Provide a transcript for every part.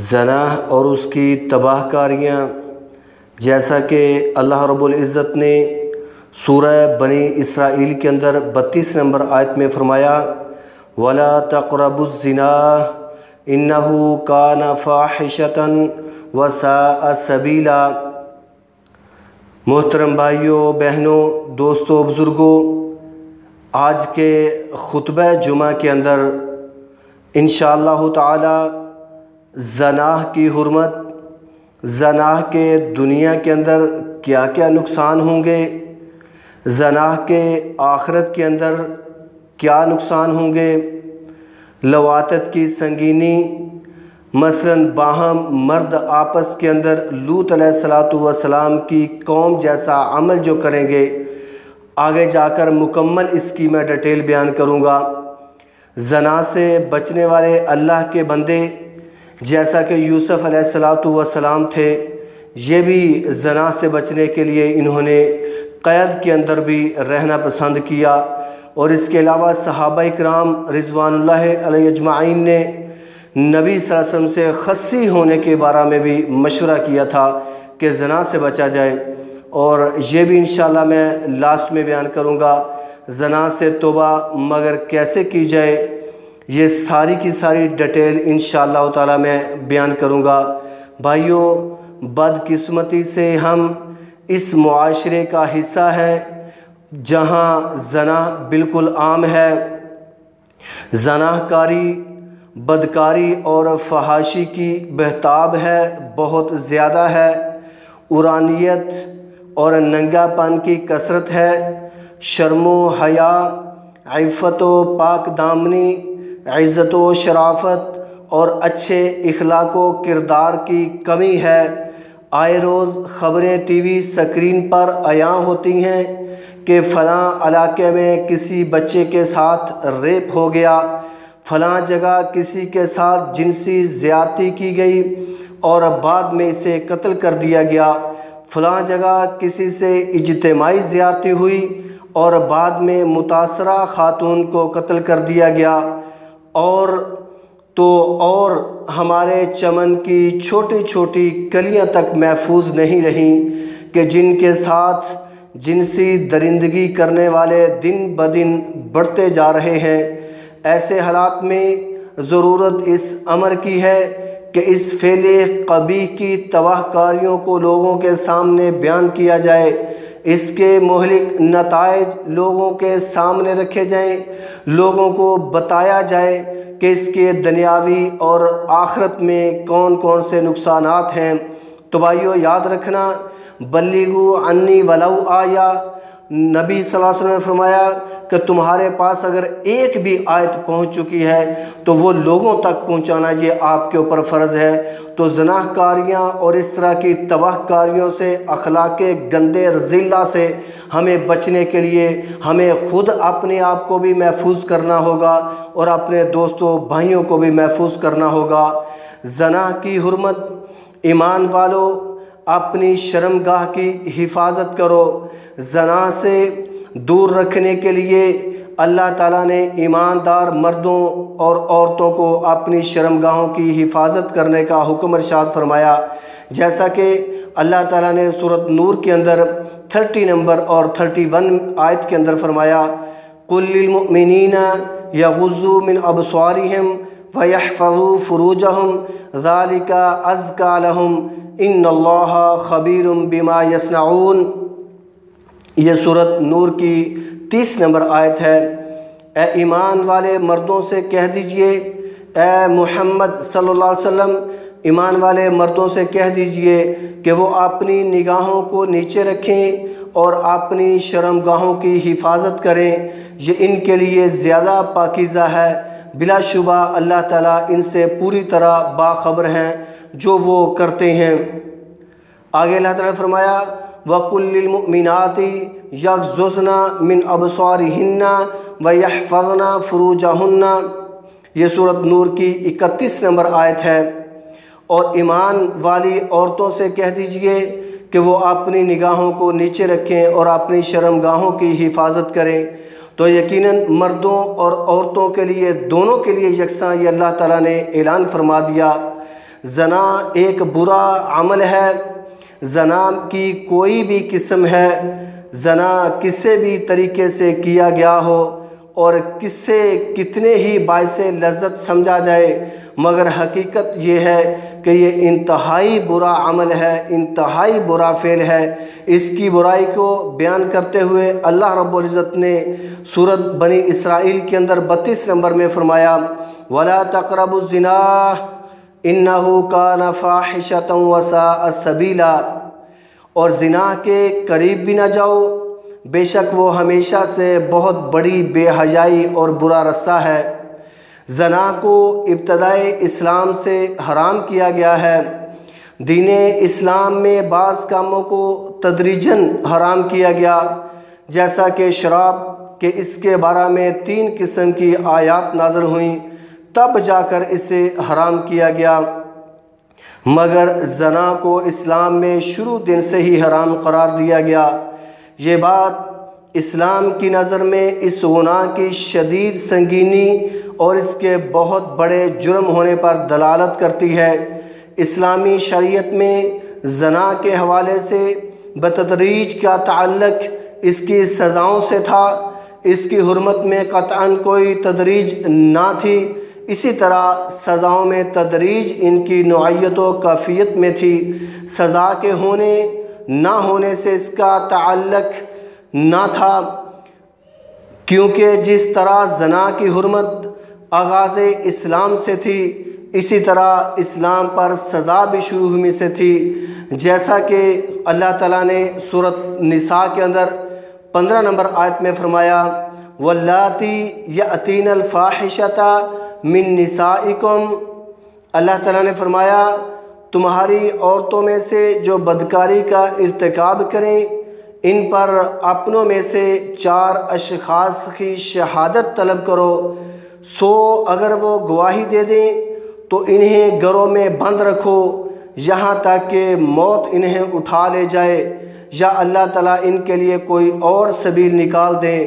زنا اور اس کی تباہ کاریاں، جیسا کہ اللہ رب العزت نے سورہ بنی اسرائیل کے اندر 32 نمبر آیت میں فرمایا وَلَا تَقْرَبُوا الزِّنَا إِنَّهُ كَانَ فَاحِشَةً وَسَاءَ سَبِيلًا۔ محترم بھائیوں، بہنوں، دوستوں، بزرگوں، آج کے خطبہ جمعہ کے اندر انشاءاللہ تعالی زنا کی حرمت، زنا کے دنیا کے اندر کیا کیا نقصان ہوں گے، زنا کے آخرت کے اندر کیا نقصان ہوں گے، لواطت کی سنگینی، مثلاً باہم مرد آپس کے اندر لوط علیہ السلام کی قوم جیسا عمل جو کریں گے، آگے جا کر مکمل اس کی میں ڈیٹیل بیان کروں گا۔ زنا سے بچنے والے اللہ کے بندے جیسا کہ یوسف علیہ السلام تھے، یہ بھی زنا سے بچنے کے لیے انہوں نے قید کے اندر بھی رہنا پسند کیا، اور اس کے علاوہ صحابہ کرام رضوان اللہ علیہ اجمعین نے نبی صلی اللہ علیہ وسلم سے خصی ہونے کے بارے میں بھی مشورہ کیا تھا کہ زنا سے بچا جائے، اور یہ بھی انشاءاللہ میں لاسٹ میں بیان کروں گا۔ زنا سے توبہ مگر کیسے کی جائے، یہ ساری کی ساری ڈیٹیل انشاءاللہ تعالی میں بیان کروں گا۔ بھائیوں، بدقسمتی سے ہم اس معاشرے کا حصہ ہیں جہاں زنا بالکل عام ہے۔ زنا کاری، بدکاری اور فحاشی کی بہتاب ہے، بہت زیادہ ہے۔ عرانیت اور ننگا پن کی کثرت ہے، شرم و حیا، عفت و پاک دامنی، عزت و شرافت اور اچھے اخلاق و کردار کی کمی ہے۔ آئے روز خبریں ٹی وی سکرین پر عیاں ہوتی ہیں کہ فلاں علاقے میں کسی بچے کے ساتھ ریپ ہو گیا، فلاں جگہ کسی کے ساتھ جنسی زیادتی کی گئی اور بعد میں اسے قتل کر دیا گیا، فلاں جگہ کسی سے اجتماعی زیادتی ہوئی اور بعد میں متاثرہ خاتون کو قتل کر دیا گیا، اور ہمارے چمن کی چھوٹی چھوٹی کلیاں تک محفوظ نہیں رہیں کہ جن کے ساتھ جنسی درندگی کرنے والے دن بدن بڑھتے جا رہے ہیں۔ ایسے حالات میں ضرورت اس امر کی ہے کہ اس فعل قبیح کی تباہ کاریوں کو لوگوں کے سامنے بیان کیا جائے، اس کے مہلک نتائج لوگوں کے سامنے رکھے جائیں، لوگوں کو بتایا جائے کہ اس کے دنیاوی اور آخرت میں کون کون سے نقصانات ہیں۔ تو بھائیو، یاد رکھنا، بلغوا عنی ولو آیا، نبی صلی اللہ علیہ وسلم نے فرمایا کہ تمہارے پاس اگر ایک بھی آیت پہنچ چکی ہے تو وہ لوگوں تک پہنچانا یہ آپ کے اوپر فرض ہے۔ تو زنا کاریاں اور اس طرح کی تباہ کاریوں سے، اخلاق گندے رذیلہ سے ہمیں بچنے کے لیے ہمیں خود اپنے آپ کو بھی محفوظ کرنا ہوگا اور اپنے دوستوں بھائیوں کو بھی محفوظ کرنا ہوگا۔ زنا کی حرمت، ایمان والو اپنی شرمگاہ کی حفاظت کرو۔ زنا سے دور رکھنے کے لیے اللہ تعالیٰ نے ایماندار مردوں اور عورتوں کو اپنی شرمگاہوں کی حفاظت کرنے کا حکم ارشاد فرمایا، جیسا کہ اللہ تعالیٰ نے سورۃ نور کے اندر 30 نمبر اور 31 آیت کے اندر فرمایا قُلْ لِلْمُؤْمِنِينَ يَغُضُّوا مِنْ أَبْصَارِهِمْ وَيَحْفَظُوا فُرُوجَهُمْ ذَلِكَ أَزْكَىٰ لَهُمْ إِنَّ اللَّهَ خَبِيرٌ بِمَا يَصْنَعُونَ۔ یہ سورۃ نور کی 30 نمبر آیت ہے۔ اے ایمان والے مردوں سے کہہ دیجئے، اے محمد صلی اللہ علیہ وسلم ایمان والے مردوں سے کہہ دیجئے کہ وہ اپنی نگاہوں کو نیچے رکھیں اور اپنی شرمگاہوں کی حفاظت کریں، یہ ان کے لیے زیادہ پاکیزہ ہے۔ بلا شبہ اللہ تعالیٰ ان سے پوری طرح باخبر ہیں جو وہ کرتے ہیں۔ آگے اللہ تعالیٰ نے فرمایا وَقُلْ لِلْمُؤْمِنَاتِ يَغْضُضْنَ مِنْ أَبْصَارِهِنَّ وَيَحْفَظْنَ فُرُوجَهُنَّ۔ یہ سورۃ نور کی 31 نمبر آیت ہے۔ اور ایمان والی عورتوں سے کہہ دیجئے کہ وہ اپنی نگاہوں کو نیچے رکھیں اور اپنی شرمگاہوں کی حفاظت کریں۔ تو یقیناً مردوں اور عورتوں کے لیے، دونوں کے لیے یکساں یہ اللہ تعالیٰ نے اعلان فرما دیا۔ زنا ایک برا عمل ہے، زنا کی کوئی بھی قسم ہے، زنا کسی بھی طریقے سے کیا گیا ہو اور کس سے کتنے ہی باعث لذت سمجھا جائے، مگر حقیقت یہ ہے کہ یہ انتہائی برا عمل ہے، انتہائی برا فعل ہے۔ اس کی برائی کو بیان کرتے ہوئے اللہ رب العزت نے سورۃ بنی اسرائیل کے اندر 32 نمبر میں فرمایا وَلَا تَقْرَبُوا الزِّنَا إِنَّهُ كَانَ فَاحِشَةً وَسَاءَ سَبِيلًا، اور زنا کے قریب بھی نہ جاؤ، بے شک وہ ہمیشہ سے بہت بڑی بے حیائی اور برا رستہ ہے۔ زنا کو ابتدائے اسلام سے حرام کیا گیا ہے۔ دین اسلام میں بعض کاموں کو تدریجاً حرام کیا گیا، جیسا کہ شراب، کہ اس کے بارے میں 3 قسم کی آیات نازل ہوئیں، تب جا کر اسے حرام کیا گیا، مگر زنا کو اسلام میں شروع دن سے ہی حرام قرار دیا گیا۔ یہ بات اسلام کی نظر میں اس گناہ کی شدید سنگینی اور اس کے بہت بڑے جرم ہونے پر دلالت کرتی ہے۔ اسلامی شریعت میں زنا کے حوالے سے بتدریج کا تعلق اس کی سزاؤں سے تھا، اس کی حرمت میں قطعاً کوئی تدریج نہ تھی، اسی طرح سزاؤں میں تدریج ان کی نوعیت و کیفیت میں تھی۔ سزا کے ہونے نہ ہونے سے اس کا تعلق نہ تھا، کیونکہ جس طرح زنا کی حرمت آغاز اسلام سے تھی، اسی طرح اسلام پر سزا بھی شروع ہونے سے تھی، جیسا کہ اللہ تعالیٰ نے سورۃ نساء کے اندر 15 نمبر آیت میں فرمایا وَاللاتی یأتین الفاحشۃ من نسائکم، اللہ تعالیٰ نے فرمایا تمہاری عورتوں میں سے جو بدکاری کا ارتکاب کریں، ان پر اپنوں میں سے 4 اشخاص کی شہادت طلب کرو، سو اگر وہ گواہی دے دیں تو انہیں گھروں میں بند رکھو یہاں تک کہ موت انہیں اٹھا لے جائے، یا اللہ تعالیٰ ان کے لیے کوئی اور سبیل نکال دیں۔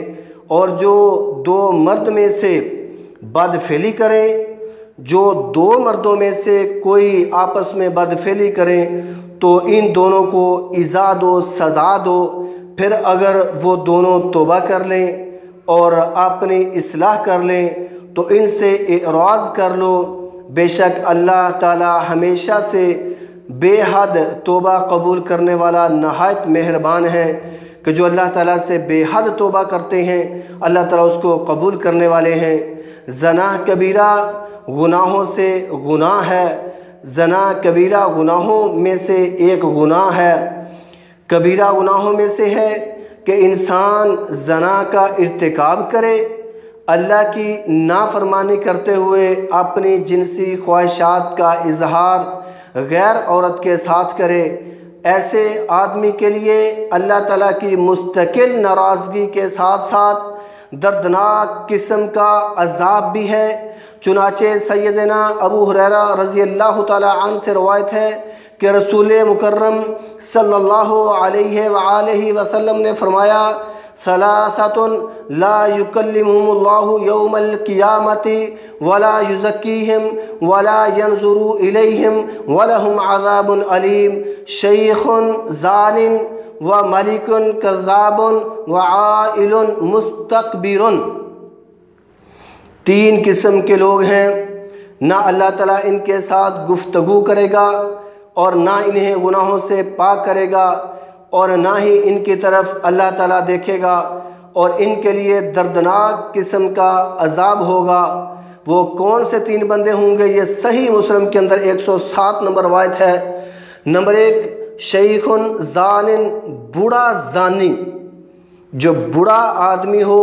اور جو 2 مرد میں سے بدفعلی کریں، جو 2 مردوں میں سے کوئی آپس میں بدفعلی کریں تو ان دونوں کو ایذا دو، سزا دو، پھر اگر وہ دونوں توبہ کر لیں اور اپنی اصلاح کر لیں تو ان سے اعراض کر لو، بے شک اللہ تعالی ہمیشہ سے بے حد توبہ قبول کرنے والا نہایت مہربان ہے، کہ جو اللہ تعالیٰ سے بے حد توبہ کرتے ہیں اللہ تعالیٰ اس کو قبول کرنے والے ہیں۔ زنا کبیرہ گناہوں سے گناہ ہے، زنا کبیرہ گناہوں میں سے ایک گناہ ہے، کبیرہ گناہوں میں سے ہے کہ انسان زنا کا ارتکاب کرے، اللہ کی نافرمانی کرتے ہوئے اپنی جنسی خواہشات کا اظہار غیر عورت کے ساتھ کرے۔ ایسے آدمی کے لیے اللہ تعالیٰ کی مستقل ناراضگی کے ساتھ ساتھ دردناک قسم کا عذاب بھی ہے۔ چنانچہ سیدنا ابو ہریرہ رضی اللہ تعالیٰ عنہ سے روایت ہے کہ رسول مکرم صلی اللہ علیہ وآلہ وسلم نے فرمایا ثلاثۃ لا یکلمہم اللہ یوم القیامۃ ولا یزکیہم ولا ینظر الیہم ولہم عذاب علیم، شیخ زان وملک کذاب وعائل مستکبر۔ 3 قسم کے لوگ ہیں، نہ اللہ تعالیٰ ان کے ساتھ گفتگو کرے گا اور نہ انہیں گناہوں سے پاک کرے گا، اور نہ ہی ان کی طرف اللہ تعالیٰ دیکھے گا، اور ان کے لیے دردناک قسم کا عذاب ہوگا۔ وہ کون سے 3 بندے ہوں گے؟ یہ صحیح مسلم کے اندر 107 نمبر روایت ہے۔ نمبر 1 شیخ زان، بوڑھا زانی، جو بوڑھا آدمی ہو،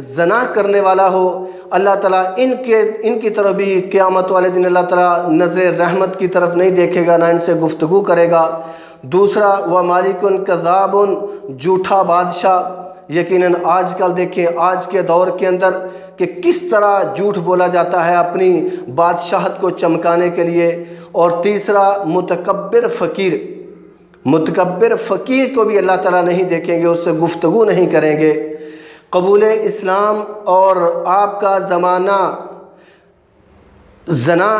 زنا کرنے والا ہو، اللہ تعالیٰ ان کی طرف بھی قیامت والے دن اللہ تعالیٰ نظر رحمت کی طرف نہیں دیکھے گا، نہ ان سے گفتگو کرے گا۔ دوسرا ومالک کذاب، جھوٹا بادشاہ۔ یقیناً آج کل دیکھیں، آج کے دور کے اندر کہ کس طرح جھوٹ بولا جاتا ہے اپنی بادشاہت کو چمکانے کے لیے۔ اور تیسرا متکبر فقیر، متکبر فقیر کو بھی اللہ تعالیٰ نہیں دیکھیں گے، اس سے گفتگو نہیں کریں گے۔ قبول اسلام اور آپ کا زمانہ زنا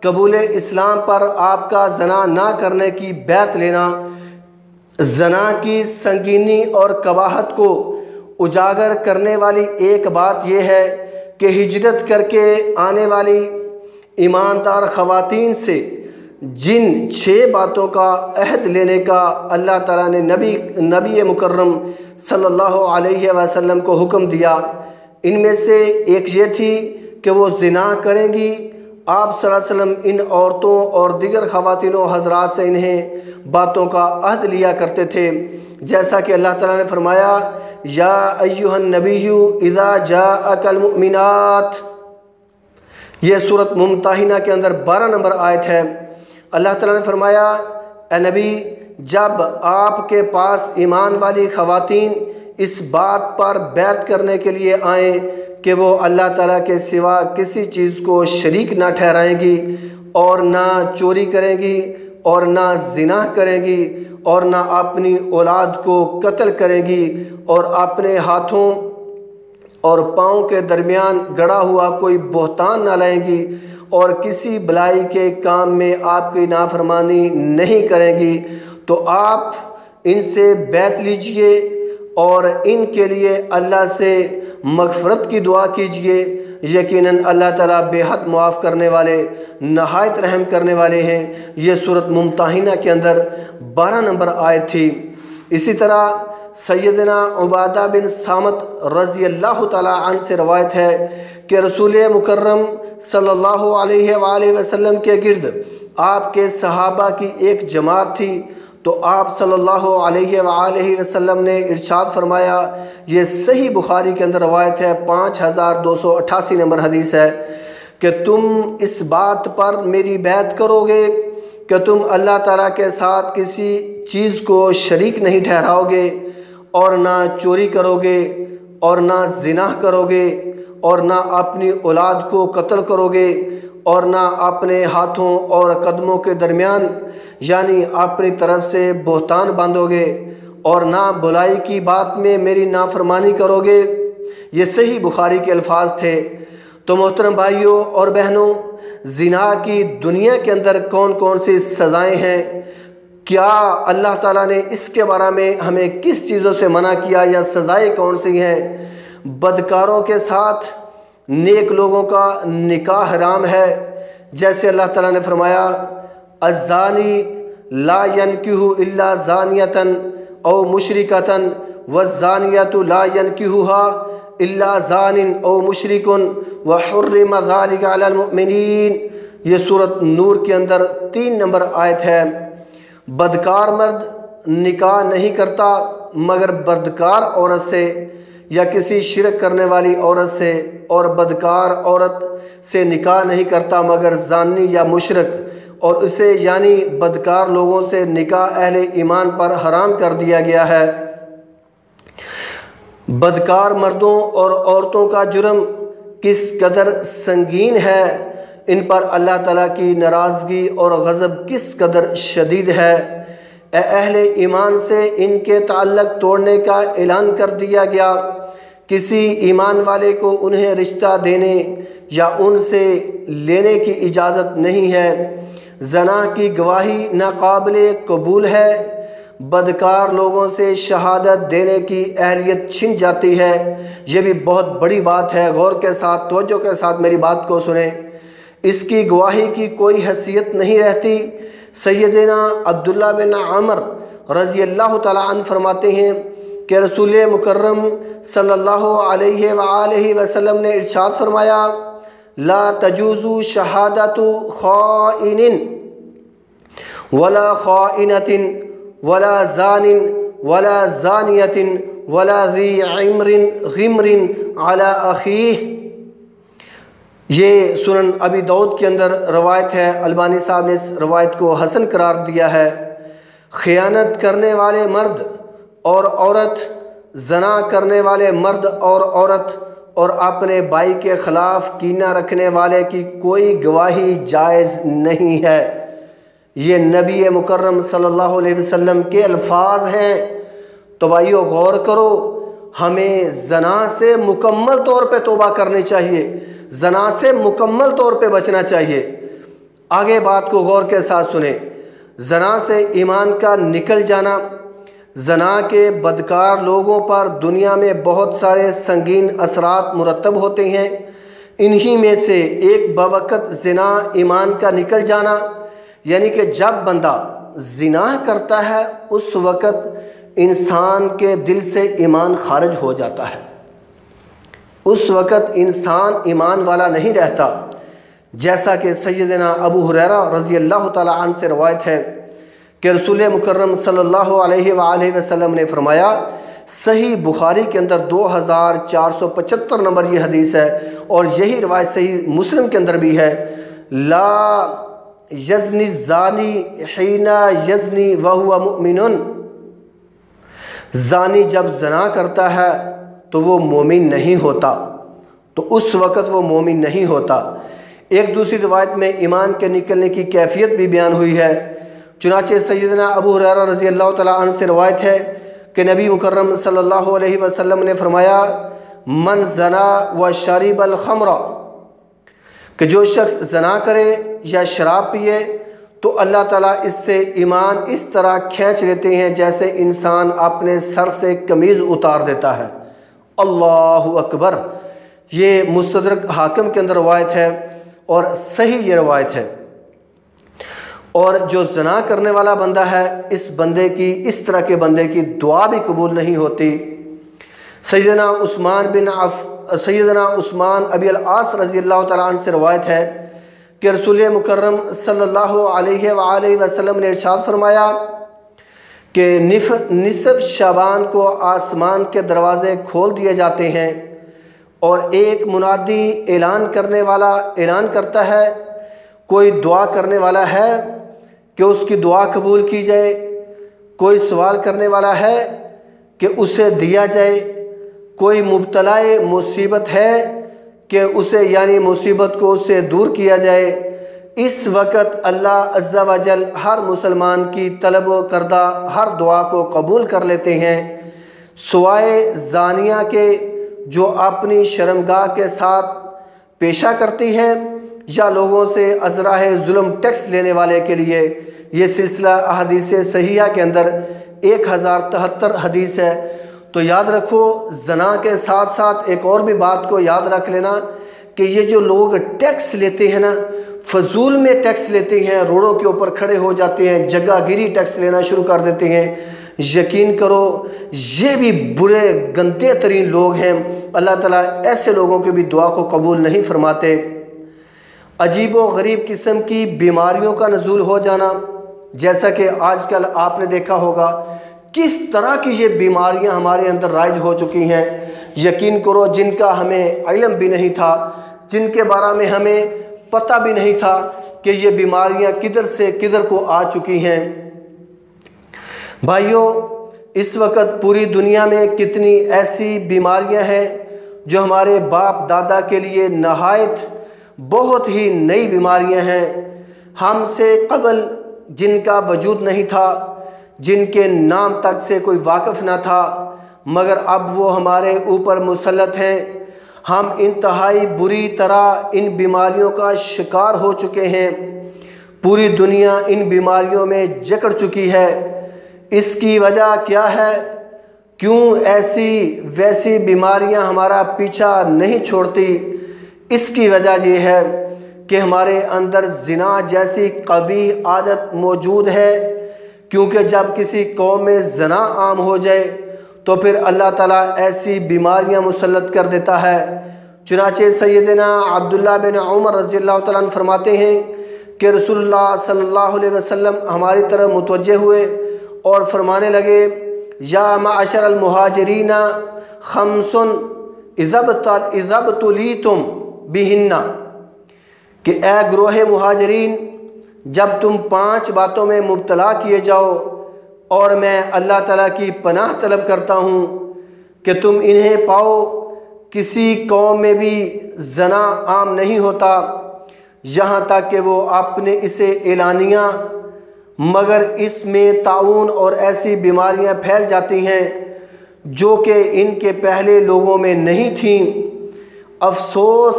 قبول اسلام پر آپ کا زنا نہ کرنے کی بیعت لینا، زنا کی سنگینی اور قباحت کو اجاگر کرنے والی ایک بات یہ ہے کہ ہجرت کر کے آنے والی ایماندار خواتین سے جن 6 باتوں کا عہد لینے کا اللہ تعالیٰ نے نبی مکرم صلی اللہ علیہ وسلم کو حکم دیا، ان میں سے ایک یہ تھی کہ وہ زنا کریں گی۔ آپ صلی اللہ علیہ وسلم ان عورتوں اور دیگر خواتین و حضرات سے انہیں باتوں کا عہد لیا کرتے تھے، جیسا کہ اللہ تعالیٰ نے فرمایا یا ایھا النبی اذا جاءک المؤمنات، یہ سورۃ ممتحنہ کے اندر 12 نمبر آیت ہے۔ اللہ تعالیٰ نے فرمایا اے نبی، جب آپ کے پاس ایمان والی خواتین اس بات پر بیعت کرنے کے لیے آئیں کہ وہ اللہ تعالیٰ کے سوا کسی چیز کو شریک نہ ٹھہرائیں گی، اور نہ چوری کریں گی، اور نہ زنا کریں گی، اور نہ اپنی اولاد کو قتل کریں گی، اور اپنے ہاتھوں اور پاؤں کے درمیان گڑا ہوا کوئی بہتان نہ لائیں گی، اور کسی بلائی کے کام میں آپ کی نافرمانی نہیں کریں گی، تو آپ ان سے بیعت لیجئے اور ان کے لیے اللہ سے مغفرت کی دعا کیجئے، یقیناً اللہ تعالیٰ بے حد معاف کرنے والے نہایت رحم کرنے والے ہیں۔ یہ سورۃ ممتحنہ کے اندر 12 نمبر آیت تھی۔ اسی طرح سیدنا عبادہ بن صامت رضی اللہ تعالیٰ عنہ سے روایت ہے کہ رسول مکرم صلی اللہ علیہ وآلہ وسلم کے گرد آپ کے صحابہ کی ایک جماعت تھی، تو آپ صلی اللہ علیہ وآلہ وسلم نے ارشاد فرمایا، یہ صحیح بخاری کے اندر روایت ہے، 5288 نمبر حدیث ہے، کہ تم اس بات پر میری بیعت کرو گے کہ تم اللہ تعالیٰ کے ساتھ کسی چیز کو شریک نہیں ٹھہراؤ گے، اور نہ چوری کرو گے، اور نہ زنا کرو گے، اور نہ اپنی اولاد کو قتل کرو گے، اور نہ اپنے ہاتھوں اور قدموں کے درمیان یعنی اپنی طرف سے بہتان باندھو گے، اور نہ بلائی کی بات میں میری نافرمانی کرو گے۔ یہ صحیح بخاری کے الفاظ تھے۔ تو محترم بھائیوں اور بہنوں، زنا کی دنیا کے اندر کون کون سی سزائیں ہیں؟ کیا اللہ تعالیٰ نے اس کے بارے میں ہمیں کس چیزوں سے منع کیا، یا سزائیں کون سی ہیں؟ بدکاروں کے ساتھ نیک لوگوں کا نکاح حرام ہے، جیسے اللہ تعالیٰ نے فرمایا الزانی لا ينکح الا زانیۃ او مشرکۃ والزانیۃ لا ينکحها الا زان او مشرک وحرم ذلک علی المؤمنین، یہ سورۃ نور کے اندر 3 نمبر آیت ہے۔ بدکار مرد نکاح نہیں کرتا مگر بدکار عورت سے، یا کسی شرک کرنے والی عورت سے، اور بدکار عورت سے نکاح نہیں کرتا مگر زانی یا مشرک، اور اسے یعنی بدکار لوگوں سے نکاح اہل ایمان پر حرام کر دیا گیا ہے۔ بدکار مردوں اور عورتوں کا جرم کس قدر سنگین ہے، ان پر اللہ تعالیٰ کی ناراضگی اور غضب کس قدر شدید ہے۔ اے اہل ایمان سے ان کے تعلق توڑنے کا اعلان کر دیا گیا۔ کسی ایمان والے کو انہیں رشتہ دینے یا ان سے لینے کی اجازت نہیں ہے۔ زنا کی گواہی ناقابل قبول ہے۔ بدکار لوگوں سے شہادت دینے کی اہلیت چھن جاتی ہے۔ یہ بھی بہت بڑی بات ہے، غور کے ساتھ توجہ کے ساتھ میری بات کو سنیں۔ اس کی گواہی کی کوئی حیثیت نہیں رہتی۔ سیدنا عبداللہ بن عمر رضی اللہ تعالیٰ عنہ فرماتے ہیں کہ رسول مکرم صلی اللہ علیہ وآلہ وسلم نے ارشاد فرمایا لا تجوز شہادت خائن ولا خائنۃ ولا زان ولا زانیۃ ولا ذی غمر علی اخیہ۔ یہ سنن ابی داؤد کے اندر روایت ہے، البانی صاحب نے اس روایت کو حسن قرار دیا ہے۔ خیانت کرنے والے مرد اور عورت، زنا کرنے والے مرد اور عورت، اور اپنے بھائی کے خلاف کینہ رکھنے والے کی کوئی گواہی جائز نہیں ہے۔ یہ نبی مکرم صلی اللہ علیہ وسلم کے الفاظ ہیں۔ تو بھائیو غور کرو، ہمیں زنا سے مکمل طور پہ توبہ کرنی چاہیے، زنا سے مکمل طور پہ بچنا چاہیے۔ آگے بات کو غور کے ساتھ سنیں۔ زنا سے ایمان کا نکل جانا، زنا کے بدکار لوگوں پر دنیا میں بہت سارے سنگین اثرات مرتب ہوتے ہیں۔ انہی میں سے ایک بوقت زنا ایمان کا نکل جانا، یعنی کہ جب بندہ زنا کرتا ہے اس وقت انسان کے دل سے ایمان خارج ہو جاتا ہے، اس وقت انسان ایمان والا نہیں رہتا، جیسا کہ سیدنا ابو ہریرہ رضی اللہ تعالیٰ عنہ سے روایت ہے کہ رسول مکرم صلی اللہ علیہ وآلہ وسلم نے فرمایا، صحیح بخاری کے اندر 2475 نمبر یہ حدیث ہے، اور یہی روایت صحیح مسلم کے اندر بھی ہے، لا یزنی الزانی حین یزنی وہو مؤمن، زانی جب زنا کرتا ہے تو وہ مومن نہیں ہوتا، تو اس وقت وہ مومن نہیں ہوتا۔ ایک دوسری روایت میں ایمان کے نکلنے کی کیفیت بھی بیان ہوئی ہے، چنانچہ سیدنا ابو ہریرہ رضی اللہ تعالیٰ عنہ سے روایت ہے کہ نبی مکرم صلی اللہ علیہ وسلم نے فرمایا، من زنا و شرب الخمر، کہ جو شخص زنا کرے یا شراب پیے تو اللہ تعالیٰ اس سے ایمان اس طرح کھینچ لیتے ہیں جیسے انسان اپنے سر سے قمیض اتار دیتا ہے۔ اللہ اکبر۔ یہ مستدرک حاکم کے اندر روایت ہے اور صحیح یہ روایت ہے۔ اور جو زنا کرنے والا بندہ ہے، اس بندے کی، اس طرح کے بندے کی دعا بھی قبول نہیں ہوتی۔ سیدنا عثمان ابی العاص رضی اللہ تعالیٰ عنہ سے روایت ہے کہ رسول مکرم صلی اللہ علیہ وآلہ وسلم نے ارشاد فرمایا کہ نصف شعبان کو آسمان کے دروازے کھول دیے جاتے ہیں اور ایک منادی اعلان کرتا ہے، کوئی دعا کرنے والا ہے کہ اس کی دعا قبول کی جائے، کوئی سوال کرنے والا ہے کہ اسے دیا جائے، کوئی مبتلا مصیبت ہے کہ اسے، یعنی مصیبت کو اس سے دور کیا جائے۔ اس وقت اللہ عز و جل ہر مسلمان کی طلب و کردہ ہر دعا کو قبول کر لیتے ہیں، سوائے زانیہ کے جو اپنی شرمگاہ کے ساتھ پیشہ کرتی ہے، یا لوگوں سے ازراہ ظلم ٹیکس لینے والے کے لیے۔ یہ سلسلہ احادیث صحیحہ کے اندر 1073 حدیث ہے۔ تو یاد رکھو، زنا کے ساتھ ساتھ ایک اور بھی بات کو یاد رکھ لینا کہ یہ جو لوگ ٹیکس لیتے ہیں نا، فضول میں ٹیکس لیتے ہیں، روڈوں کے اوپر کھڑے ہو جاتے ہیں، جگہ گیری ٹیکس لینا شروع کر دیتے ہیں، یقین کرو یہ بھی برے گندے ترین لوگ ہیں۔ اللہ تعالیٰ ایسے لوگوں کی بھی دعا کو قبول نہیں فرماتے۔ عجیب و غریب قسم کی بیماریوں کا نزول ہو جانا، جیسا کہ آج کل آپ نے دیکھا ہوگا کس طرح کی یہ بیماریاں ہمارے اندر رائج ہو چکی ہیں، یقین کرو جن کا ہمیں علم بھی نہیں تھا، جن کے بارے میں ہمیں پتہ بھی نہیں تھا کہ یہ بیماریاں کدھر سے کدھر کو آ چکی ہیں۔ بھائیوں، اس وقت پوری دنیا میں کتنی ایسی بیماریاں ہیں جو ہمارے باپ دادا کے لیے نہایت بہت ہی نئی بیماریاں ہیں، ہم سے قبل جن کا وجود نہیں تھا، جن کے نام تک سے کوئی واقف نہ تھا، مگر اب وہ ہمارے اوپر مسلط ہیں۔ ہم انتہائی بری طرح ان بیماریوں کا شکار ہو چکے ہیں، پوری دنیا ان بیماریوں میں جکڑ چکی ہے۔ اس کی وجہ کیا ہے؟ کیوں ایسی ویسی بیماریاں ہمارا پیچھا نہیں چھوڑتی؟ اس کی وجہ یہ ہے کہ ہمارے اندر زنا جیسی قبیح عادت موجود ہے، کیونکہ جب کسی قوم میں زنا عام ہو جائے تو پھر اللہ تعالیٰ ایسی بیماریاں مسلط کر دیتا ہے۔ چنانچہ سیدنا عبداللہ بن عمر رضی اللہ تعالیٰ عنہ فرماتے ہیں کہ رسول اللہ صلی اللہ علیہ وسلم ہماری طرف متوجہ ہوئے اور فرمانے لگے، یا معاشر المہاجرین خمس اذا ابتلیتم بہن، کہ اے گروہ مہاجرین، جب تم 5 باتوں میں مبتلا کیے جاؤ، اور میں اللہ تعالیٰ کی پناہ طلب کرتا ہوں کہ تم انہیں پاؤ، کسی قوم میں بھی زنا عام نہیں ہوتا یہاں تک کہ وہ اپنے اسے اعلانیہ، مگر اس میں طاعون اور ایسی بیماریاں پھیل جاتی ہیں جو کہ ان کے پہلے لوگوں میں نہیں تھیں۔ افسوس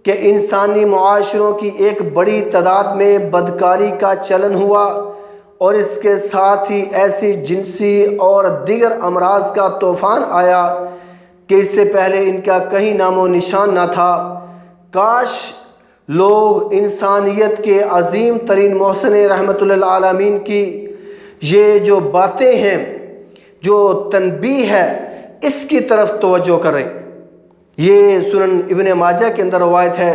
کہ انسانی معاشروں کی ایک بڑی تعداد میں بدکاری کا چلن ہوا، اور اس کے ساتھ ہی ایسی جنسی اور دیگر امراض کا طوفان آیا کہ اس سے پہلے ان کا کہیں نام و نشان نہ تھا۔ کاش لوگ انسانیت کے عظیم ترین محسن رحمت للعالمین کی یہ جو باتیں ہیں، جو تنبیہ ہے، اس کی طرف توجہ کریں۔ یہ سنن ابن ماجہ کے اندر روایت ہے،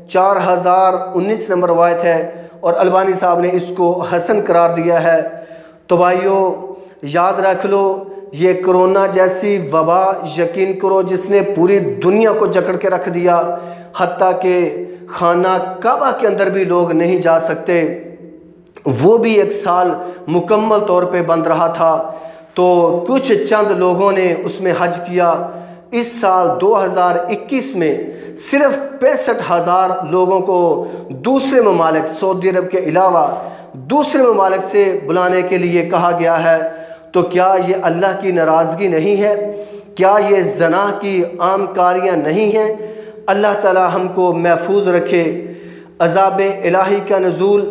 4019 نمبر روایت ہے، اور البانی صاحب نے اس کو حسن قرار دیا ہے۔ تو بھائیو یاد رکھ لو، یہ کرونا جیسی وبا یقین کرو جس نے پوری دنیا کو جکڑ کے رکھ دیا، حتیٰ کہ خانہ کعبہ کے اندر بھی لوگ نہیں جا سکتے، وہ بھی 1 سال مکمل طور پہ بند رہا تھا، تو کچھ چند لوگوں نے اس میں حج کیا۔ اس سال 2021 میں صرف 65,000 لوگوں کو دوسرے ممالک، سعودی عرب کے علاوہ دوسرے ممالک سے بلانے کے لیے کہا گیا ہے۔ تو کیا یہ اللہ کی ناراضگی نہیں ہے؟ کیا یہ زنا کی عام کاریاں نہیں ہیں؟ اللہ تعالی ہم کو محفوظ رکھے۔ عذاب الہی کا نزول،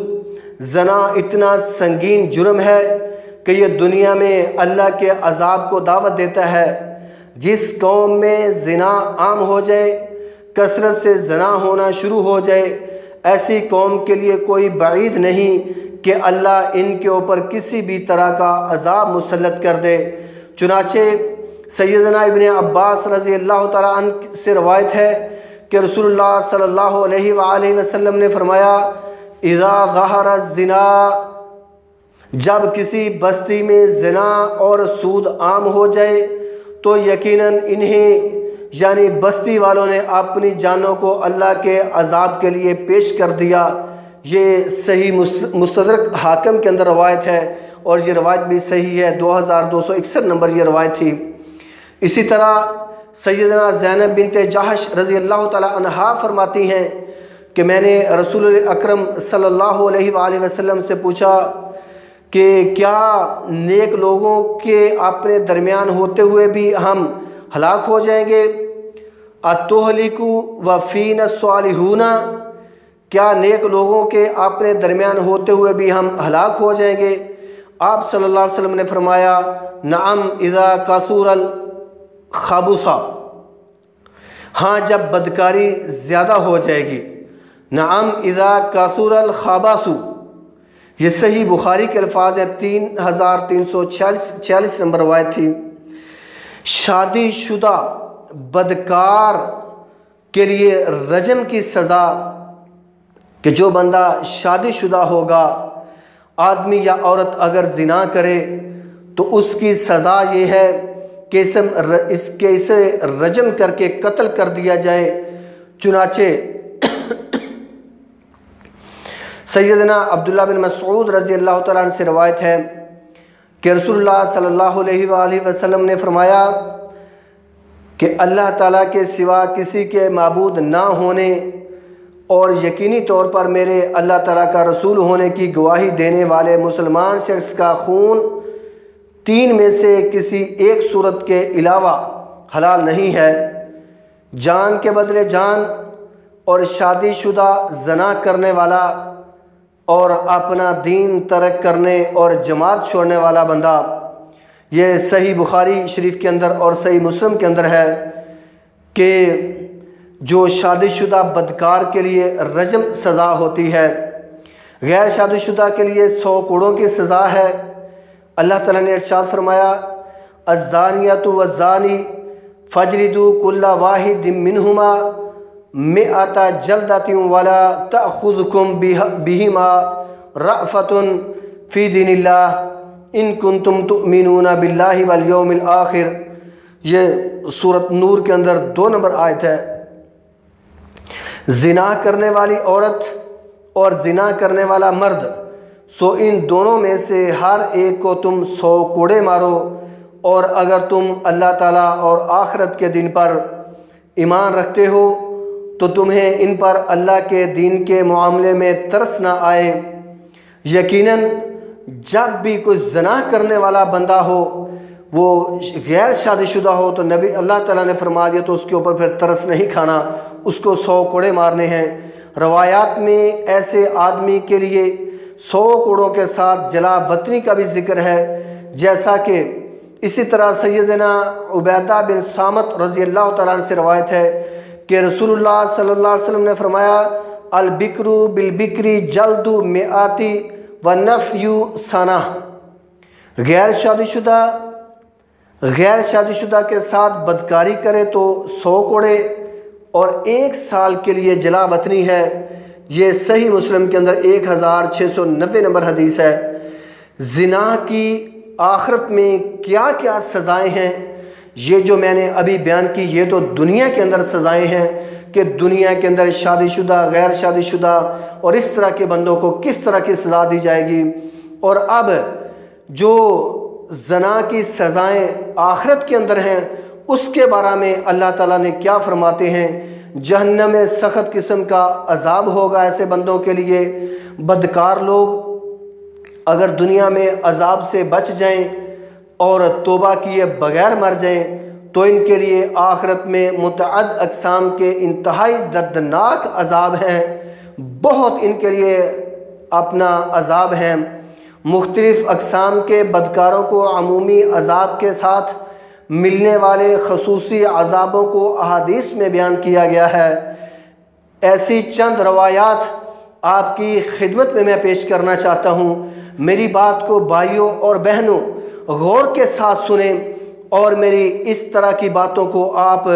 زنا اتنا سنگین جرم ہے کہ یہ دنیا میں اللہ کے عذاب کو دعوت دیتا ہے۔ جس قوم میں زنا عام ہو جائے، کثرت سے زنا ہونا شروع ہو جائے، ایسی قوم کے لیے کوئی بعید نہیں کہ اللہ ان کے اوپر کسی بھی طرح کا عذاب مسلط کر دے۔ چنانچہ سیدنا ابن عباس رضی اللہ تعالیٰ عنہ سے روایت ہے کہ رسول اللہ صلی اللہ علیہ وآلہ وسلم نے فرمایا، اذا ظہر الزنا، جب کسی بستی میں زنا اور سود عام ہو جائے تو یقیناً انہیں یعنی بستی والوں نے اپنی جانوں کو اللہ کے عذاب کے لیے پیش کر دیا۔ یہ صحیح مستدرک حاکم کے اندر روایت ہے، اور یہ روایت بھی صحیح ہے، 2261 نمبر یہ روایت تھی۔ اسی طرح سیدنا زینب بنت جحش رضی اللہ تعالی عنہا فرماتی ہیں کہ میں نے رسول اکرم صلی اللہ علیہ وآلہ وسلم سے پوچھا کہ کیا نیک لوگوں کے اپنے درمیان ہوتے ہوئے بھی ہم ہلاک ہو جائیں گے؟ اتہلک وفینا الصالحون، کیا نیک لوگوں کے اپنے درمیان ہوتے ہوئے بھی ہم ہلاک ہو جائیں گے؟ آپ صلی اللہ علیہ وسلم نے فرمایا، نعم اذا کثر الخبث، ہاں جب بدکاری زیادہ ہو جائے گی۔ نعم اذا کثر الخبث، یہ صحیح بخاری کے الفاظ ہیں، 3346 نمبر روایت تھی۔ شادی شدہ بدکار کے لیے رجم کی سزا، کہ جو بندہ شادی شدہ ہوگا، آدمی یا عورت اگر زنا کرے تو اس کی سزا یہ ہے کہ اسے رجم کر کے قتل کر دیا جائے۔ چنانچہ سیدنا عبداللہ بن مسعود رضی اللہ تعالیٰ عنہ سے روایت ہے کہ رسول اللہ صلی اللہ علیہ وآلہ وسلم نے فرمایا کہ اللہ تعالیٰ کے سوا کسی کے معبود نہ ہونے اور یقینی طور پر میرے اللہ تعالیٰ کا رسول ہونے کی گواہی دینے والے مسلمان شخص کا خون 3 میں سے کسی ایک صورت کے علاوہ حلال نہیں ہے: جان کے بدلے جان، اور شادی شدہ زنا کرنے والا، اور اپنا دین ترک کرنے اور جماعت چھوڑنے والا بندہ۔ یہ صحیح بخاری شریف کے اندر اور صحیح مسلم کے اندر ہے کہ جو شادی شدہ بدکار کے لیے رجم سزا ہوتی ہے، غیر شادی شدہ کے لیے 100 کوڑوں کی سزا ہے۔ اللہ تعالیٰ نے ارشاد فرمایا، الزانیۃ والزانی فاجلدوا کل واحد منہما 100 جلدۃ ولا تأخذکم بہما رأفۃ فی دین اللہ ان کنتم تؤمنون باللہ والیوم الآخر۔ یہ سورۃ نور کے اندر 2 نمبر آیت ہے۔ زنا کرنے والی عورت اور زنا کرنے والا مرد، سو ان دونوں میں سے ہر ایک کو تم 100 کوڑے مارو، اور اگر تم اللہ تعالیٰ اور آخرت کے دن پر ایمان رکھتے ہو تو تمہیں ان پر اللہ کے دین کے معاملے میں ترس نہ آئے۔ یقیناً جب بھی کوئی زنا کرنے والا بندہ ہو، وہ غیر شادی شدہ ہو، تو نبی اللہ تعالیٰ نے فرما دیا تو اس کے اوپر پھر ترس نہیں کھانا، اس کو 100 کوڑے مارنے ہیں۔ روایات میں ایسے آدمی کے لیے 100 کوڑوں کے ساتھ جلا وطنی کا بھی ذکر ہے، جیسا کہ اسی طرح سیدنا عبیدہ بن صامت رضی اللہ تعالیٰ عنہ سے روایت ہے کہ رسول اللہ صلی اللہ علیہ وسلم نے فرمایا البکر بالبکری جلد مئاتی و نفی سنہ، غیر شادی شدہ کے ساتھ بدکاری کرے تو 100 کوڑے اور 1 سال کے لیے جلا وطنی ہے۔ یہ صحیح مسلم کے اندر 1690 نمبر حدیث ہے۔ زنا کی آخرت میں کیا کیا سزائیں ہیں، یہ جو میں نے ابھی بیان کی یہ تو دنیا کے اندر سزائیں ہیں کہ دنیا کے اندر شادی شدہ، غیر شادی شدہ اور اس طرح کے بندوں کو کس طرح کی سزا دی جائے گی۔ اور اب جو زنا کی سزائیں آخرت کے اندر ہیں اس کے بارے میں اللہ تعالیٰ نے کیا فرماتے ہیں؟ جہنم میں سخت قسم کا عذاب ہوگا ایسے بندوں کے لیے۔ بدکار لوگ اگر دنیا میں عذاب سے بچ جائیں اور توبہ کیے بغیر مر جائیں تو ان کے لیے آخرت میں متعدد اقسام کے انتہائی دردناک عذاب ہیں، بہت ان کے لیے اپنا عذاب ہیں۔ مختلف اقسام کے بدکاروں کو عمومی عذاب کے ساتھ ملنے والے خصوصی عذابوں کو احادیث میں بیان کیا گیا ہے۔ ایسی چند روایات آپ کی خدمت میں پیش کرنا چاہتا ہوں۔ میری بات کو بھائیوں اور بہنوں غور کے ساتھ سنیں اور میری اس طرح کی باتوں کو آپ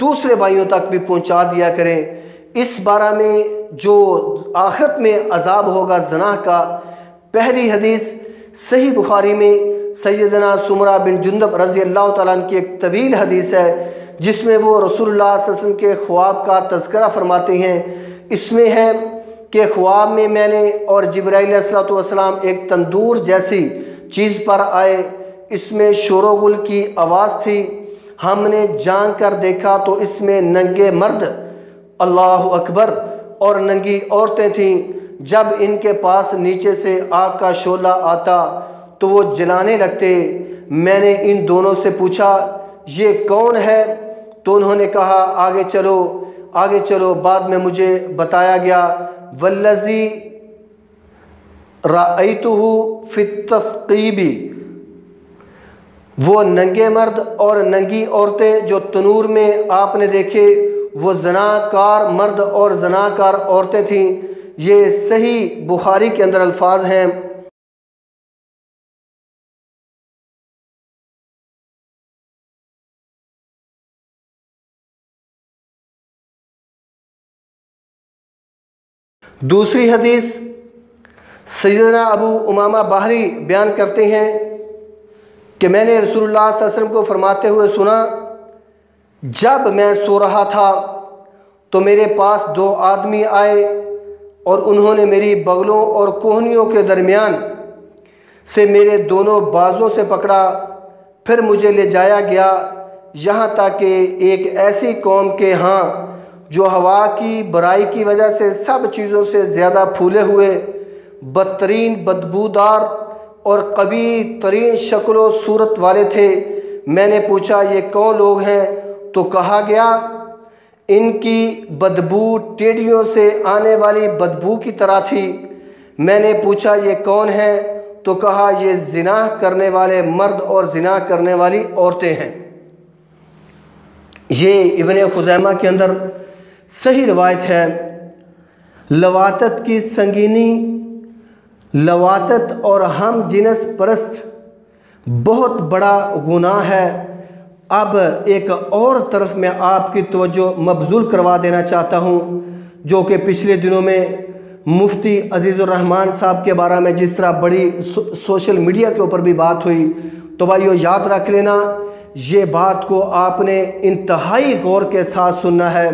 دوسرے بھائیوں تک بھی پہنچا دیا کریں۔ اس بارے میں جو آخرت میں عذاب ہوگا زنا کا، پہلی حدیث صحیح بخاری میں سیدنا سمرہ بن جندب رضی اللہ تعالیٰ عنہ کی ایک طویل حدیث ہے جس میں وہ رسول اللہ صلی اللہ علیہ وسلم کے خواب کا تذکرہ فرماتے ہیں۔ اس میں ہے کہ خواب میں میں نے اور جبرائیل علیہ السلام ایک تندور جیسی چیز پر آئے، اس میں شور و غل کی آواز تھی۔ ہم نے جان کر دیکھا تو اس میں ننگے مرد اللہ اکبر اور ننگی عورتیں تھیں۔ جب ان کے پاس نیچے سے آگ کا شعلہ آتا تو وہ جلانے لگتے۔ میں نے ان دونوں سے پوچھا یہ کون ہے؟ تو انہوں نے کہا آگے چلو آگے چلو۔ بعد میں مجھے بتایا گیا والذی رأیتہ فی التثقیب، وہ ننگے مرد اور ننگی عورتیں جو تنور میں آپ نے دیکھے وہ زناکار مرد اور زناکار عورتیں تھیں۔ یہ صحیح بخاری کے اندر الفاظ ہیں۔ دوسری حدیث سیدنا ابو امامہ باہلی بیان کرتے ہیں کہ میں نے رسول اللہ صلی اللہ علیہ وسلم کو فرماتے ہوئے سنا جب میں سو رہا تھا تو میرے پاس 2 آدمی آئے اور انہوں نے میری بغلوں اور کوہنیوں کے درمیان سے میرے دونوں بازوں سے پکڑا، پھر مجھے لے جایا گیا یہاں تک کہ ایک ایسی قوم کے ہاں جو ہوا کی برائی کی وجہ سے سب چیزوں سے زیادہ پھولے ہوئے، بدترین بدبودار اور قبیح ترین شکل و صورت والے تھے۔ میں نے پوچھا یہ کون لوگ ہیں؟ تو کہا گیا ان کی بدبو ٹیڈیوں سے آنے والی بدبو کی طرح تھی۔ میں نے پوچھا یہ کون ہیں؟ تو کہا یہ زنا کرنے والے مرد اور زنا کرنے والی عورتیں ہیں۔ یہ ابن خزیمہ کے اندر صحیح روایت ہے۔ لواطت کی سنگینی، لواطت اور ہم جنس پرست بہت بڑا گناہ ہے۔ اب ایک اور طرف میں آپ کی توجہ مبذول کروا دینا چاہتا ہوں جو کہ پچھلے دنوں میں مفتی عزیز الرحمان صاحب کے بارے میں جس طرح بڑی سوشل میڈیا کے اوپر بھی بات ہوئی، تو بھائیو یاد رکھ لینا یہ بات کو آپ نے انتہائی غور کے ساتھ سننا ہے۔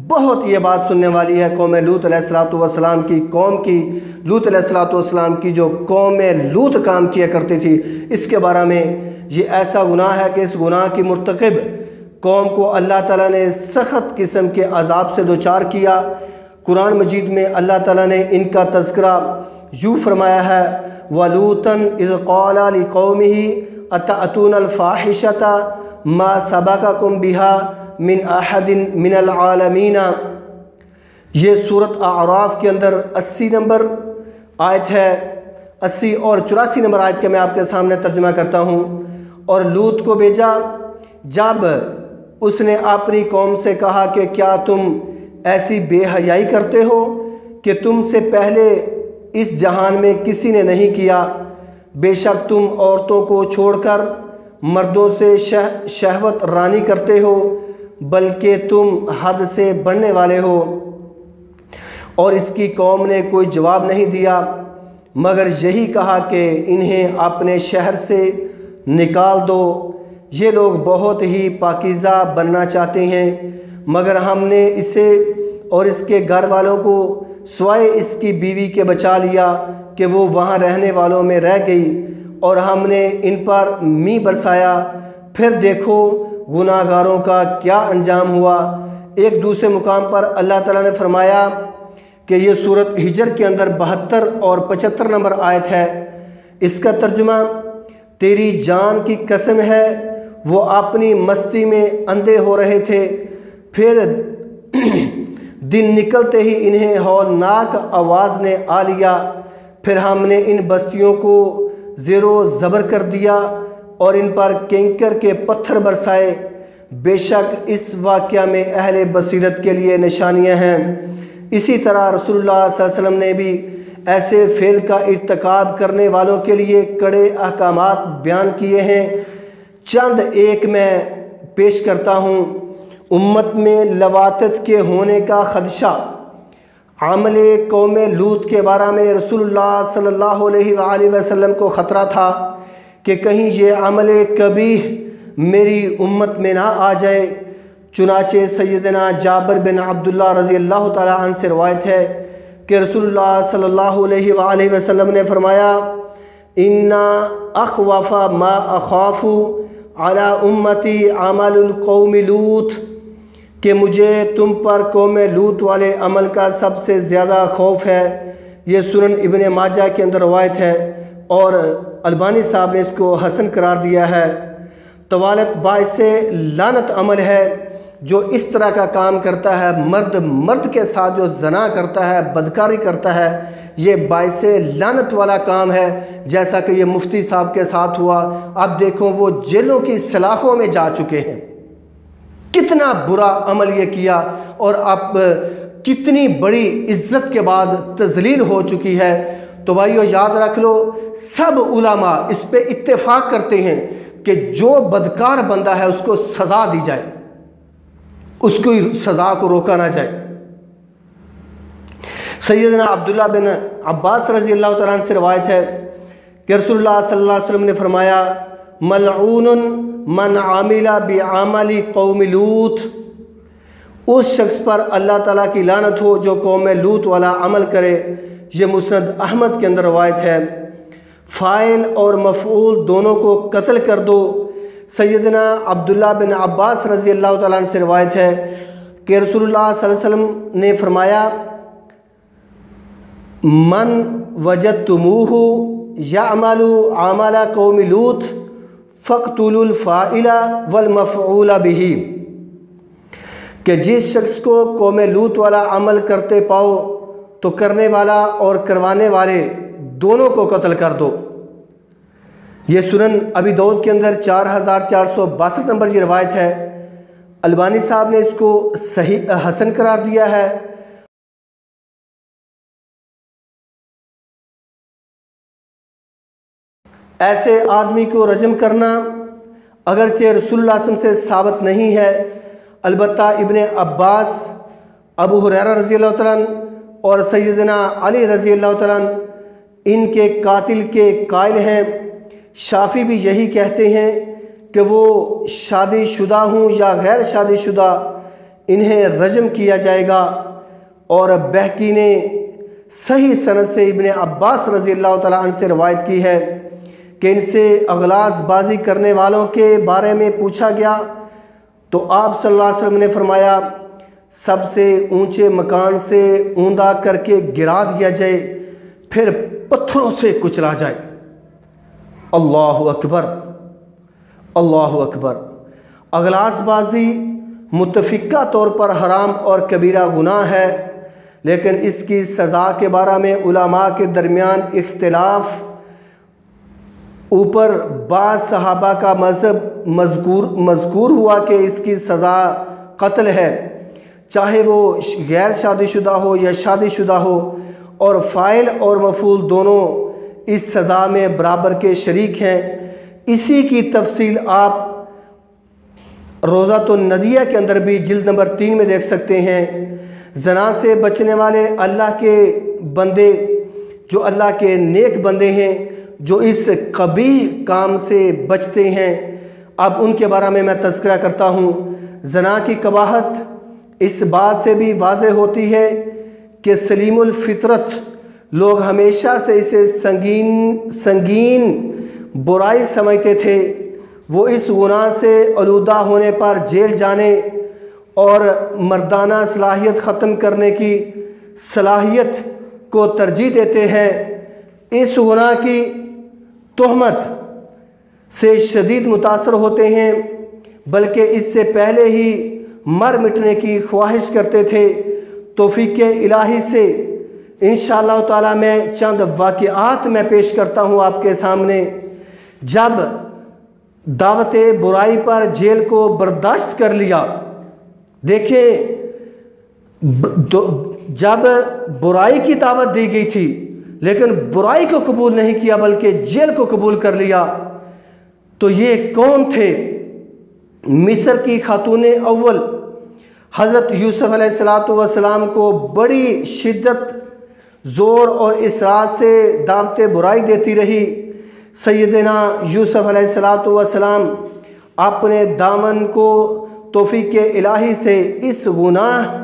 بہت یہ بات سننے والی ہے قوم لوط علیہ السلام کی، قوم کی لوط علیہ السلام کی جو قوم لوط کام کیا کرتی تھی، اس کے بارے میں یہ ایسا گناہ ہے کہ اس گناہ کی مرتکب قوم کو اللہ تعالیٰ نے سخت قسم کے عذاب سے دوچار کیا۔ قرآن مجید میں اللہ تعالیٰ نے ان کا تذکرہ یوں فرمایا ہے وَلُوطًا اِذْ قَالَ لِقَوْمِهِ أَتَأْتُونَ الْفَاحِشَةَ مَا سَبَقَكُمْ بِهَا من احد من العالمین۔ یہ سورۃ اعراف کے اندر 80 نمبر آیت ہے، 80 اور 84 نمبر آیت کا میں آپ کے سامنے ترجمہ کرتا ہوں۔ اور لوط کو بھیجا جب اس نے اپنی قوم سے کہا کہ کیا تم ایسی بے حیائی کرتے ہو کہ تم سے پہلے اس جہان میں کسی نے نہیں کیا، بے شک تم عورتوں کو چھوڑ کر مردوں سے شہوت رانی کرتے ہو، بلکہ تم حد سے بڑھنے والے ہو۔ اور اس کی قوم نے کوئی جواب نہیں دیا مگر یہی کہا کہ انہیں اپنے شہر سے نکال دو، یہ لوگ بہت ہی پاکیزہ بننا چاہتے ہیں، مگر ہم نے اسے اور اس کے گھر والوں کو سوائے اس کی بیوی کے بچا لیا کہ وہ وہاں رہنے والوں میں رہ گئی، اور ہم نے ان پر می برسایا، پھر دیکھو گناہ گاروں کا کیا انجام ہوا۔ ایک دوسرے مقام پر اللہ تعالیٰ نے فرمایا کہ یہ سورۃ ہجر کے اندر 72 اور 75 نمبر آیت ہے، اس کا ترجمہ تیری جان کی قسم ہے وہ اپنی مستی میں اندھے ہو رہے تھے، پھر دن نکلتے ہی انہیں ہولناک آواز نے آ لیا، پھر ہم نے ان بستیوں کو زیر و زبر کر دیا اور ان پر کنکر کے پتھر برسائے، بے شک اس واقعہ میں اہل بصیرت کے لیے نشانیاں ہیں۔ اسی طرح رسول اللہ صلی اللہ علیہ وسلم نے بھی ایسے فعل کا ارتکاب کرنے والوں کے لیے کڑے احکامات بیان کیے ہیں، چند ایک میں پیش کرتا ہوں۔ امت میں لواطت کے ہونے کا خدشہ۔ عمل قوم لوط کے بارے میں رسول اللہ صلی اللہ علیہ وآلہ وسلم کو خطرہ تھا کہ کہیں یہ عمل قبیح میری امت میں نہ آ جائے، چنانچہ سیدنا جابر بن عبداللہ رضی اللہ تعالیٰ عنہ سے روایت ہے کہ رسول اللہ صلی اللہ علیہ وآلہ وسلم نے فرمایا ان اخوف ما اخاف علی امتی عمل القوم لوط، کہ مجھے تم پر قوم لوط والے عمل کا سب سے زیادہ خوف ہے۔ یہ سنن ابن ماجہ کے اندر روایت ہے اور البانی صاحب نے اس کو حسن قرار دیا ہے۔ طوالت باعث لعنت عمل ہے جو اس طرح کا کام کرتا ہے، مرد کے ساتھ جو زنا کرتا ہے، بدکاری کرتا ہے، یہ باعث لعنت والا کام ہے، جیسا کہ یہ مفتی صاحب کے ساتھ ہوا۔ اب دیکھو وہ جیلوں کی سلاخوں میں جا چکے ہیں، کتنا برا عمل یہ کیا، اور اب کتنی بڑی عزت کے بعد تذلیل ہو چکی ہے۔ تو بھائیو یاد رکھ لو، سب علماء اس پہ اتفاق کرتے ہیں کہ جو بدکار بندہ ہے اس کو سزا دی جائے، اس کو سزا کو روکا نہ جائے۔ سیدنا عبداللہ بن عباس رضی اللہ تعالیٰ عنہ سے روایت ہے کہ رسول اللہ صلی اللہ علیہ وسلم نے فرمایا ملعون من عامل بعمل قوم لوط، اس شخص پر اللہ تعالیٰ کی لعنت ہو جو قوم لوط والا عمل کرے۔ یہ مسند احمد کے اندر روایت ہے۔ فاعل اور مفعول دونوں کو قتل کر دو۔ سیدنا عبداللہ بن عباس رضی اللہ تعالیٰ عنہ سے روایت ہے کہ رسول اللہ صلی اللہ علیہ وسلم نے فرمایا من وجدتموہ یعمل عمل قوم لوط فاقتلوا الفاعل والمفعول بہ، کہ جس شخص کو قوم لوط والا عمل کرتے پاؤ تو کرنے والا اور کروانے والے دونوں کو قتل کر دو۔ یہ سنن ابی داؤد کے اندر 4462 نمبر کی روایت ہے۔ البانی صاحب نے اس کو صحیح حسن قرار دیا ہے۔ ایسے آدمی کو رجم کرنا اگرچہ رسول اللہ صلی اللہ علیہ وسلم سے ثابت نہیں ہے، البتہ ابن عباس، ابو ہریرہ رضی اللہ تعالیٰ عنہ اور سیدنا علی رضی اللہ تعالیٰ عنہ ان کے قاتل کے قائل ہیں۔ شافعی بھی یہی کہتے ہیں کہ وہ شادی شدہ ہوں یا غیر شادی شدہ انہیں رجم کیا جائے گا، اور بہقی نے صحیح سند سے ابن عباس رضی اللہ تعالیٰ عنہ سے روایت کی ہے کہ ان سے اغلاظ بازی کرنے والوں کے بارے میں پوچھا گیا تو آپ صلی اللہ علیہ وسلم نے فرمایا سب سے اونچے مکان سے اوندا کر کے گرا دیا جائے، پھر پتھروں سے کچلا جائے۔ اللہ اکبر، اللہ اکبر۔ اغلاظ بازی متفقہ طور پر حرام اور کبیرہ گناہ ہے، لیکن اس کی سزا کے بارے میں علماء کے درمیان اختلاف۔ اوپر بعض صحابہ کا مذکور ہوا کہ اس کی سزا قتل ہے، چاہے وہ غیر شادی شدہ ہو یا شادی شدہ ہو، اور فاعل اور مفعول دونوں اس سزا میں برابر کے شریک ہیں۔ اسی کی تفصیل آپ روضۃ الندیہ کے اندر بھی جلد نمبر 3 میں دیکھ سکتے ہیں۔ زنا سے بچنے والے اللہ کے بندے، جو اللہ کے نیک بندے ہیں، جو اس قبیح کام سے بچتے ہیں، اب ان کے بارے میں تذکرہ کرتا ہوں۔ زنا کی قباحت اس بات سے بھی واضح ہوتی ہے کہ سلیم الفطرت لوگ ہمیشہ سے اسے سنگین برائی سمجھتے تھے۔ وہ اس گناہ سے آلودہ ہونے پر جیل جانے اور مردانہ صلاحیت ختم کرنے کی صلاحیت کو ترجیح دیتے ہیں۔ اس گناہ کی تہمت سے شدید متاثر ہوتے ہیں، بلکہ اس سے پہلے ہی مر مٹنے کی خواہش کرتے تھے۔ توفیق الہی سے انشاءاللہ تعالی میں چند واقعات میں پیش کرتا ہوں آپ کے سامنے۔ جب دعوت برائی پر جیل کو برداشت کر لیا، دیکھیں جب برائی کی دعوت دی گئی تھی لیکن برائی کو قبول نہیں کیا بلکہ جیل کو قبول کر لیا، تو یہ کون تھے؟ مصر کی خاتون اول حضرت یوسف علیہ السلام کو بڑی شدت، زور اور اصرار سے دعوت برائی دیتی رہی۔ سیدنا یوسف علیہ السلام اپنے دامن کو توفیق الہی سے اس گناہ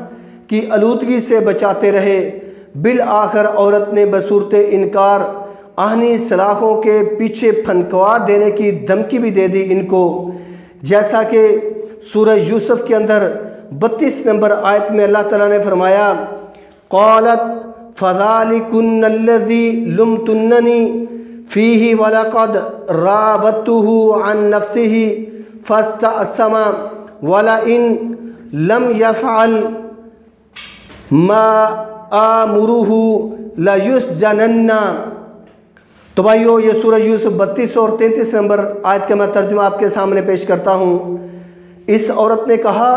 کی آلودگی سے بچاتے رہے۔ بالآخر عورت نے بصورت انکار آہنی سلاخوں کے پیچھے پھنکوا دینے کی دھمکی بھی دے دی ان کو، جیسا کہ سورہ یوسف کے اندر 32 نمبر آیت میں اللہ تعالیٰ نے فرمایا، قالت فذلکن الذی لمتننی فیہ ولقد راودتہ عن نفسہ فاستعصم ولئن لم یفعل ما آمرہ لیسجنن۔ تو بھائیو، یہ سورہ یوسف 32 اور 33 نمبر آیت کا میں ترجمہ آپ کے سامنے پیش کرتا ہوں۔ اس عورت نے کہا،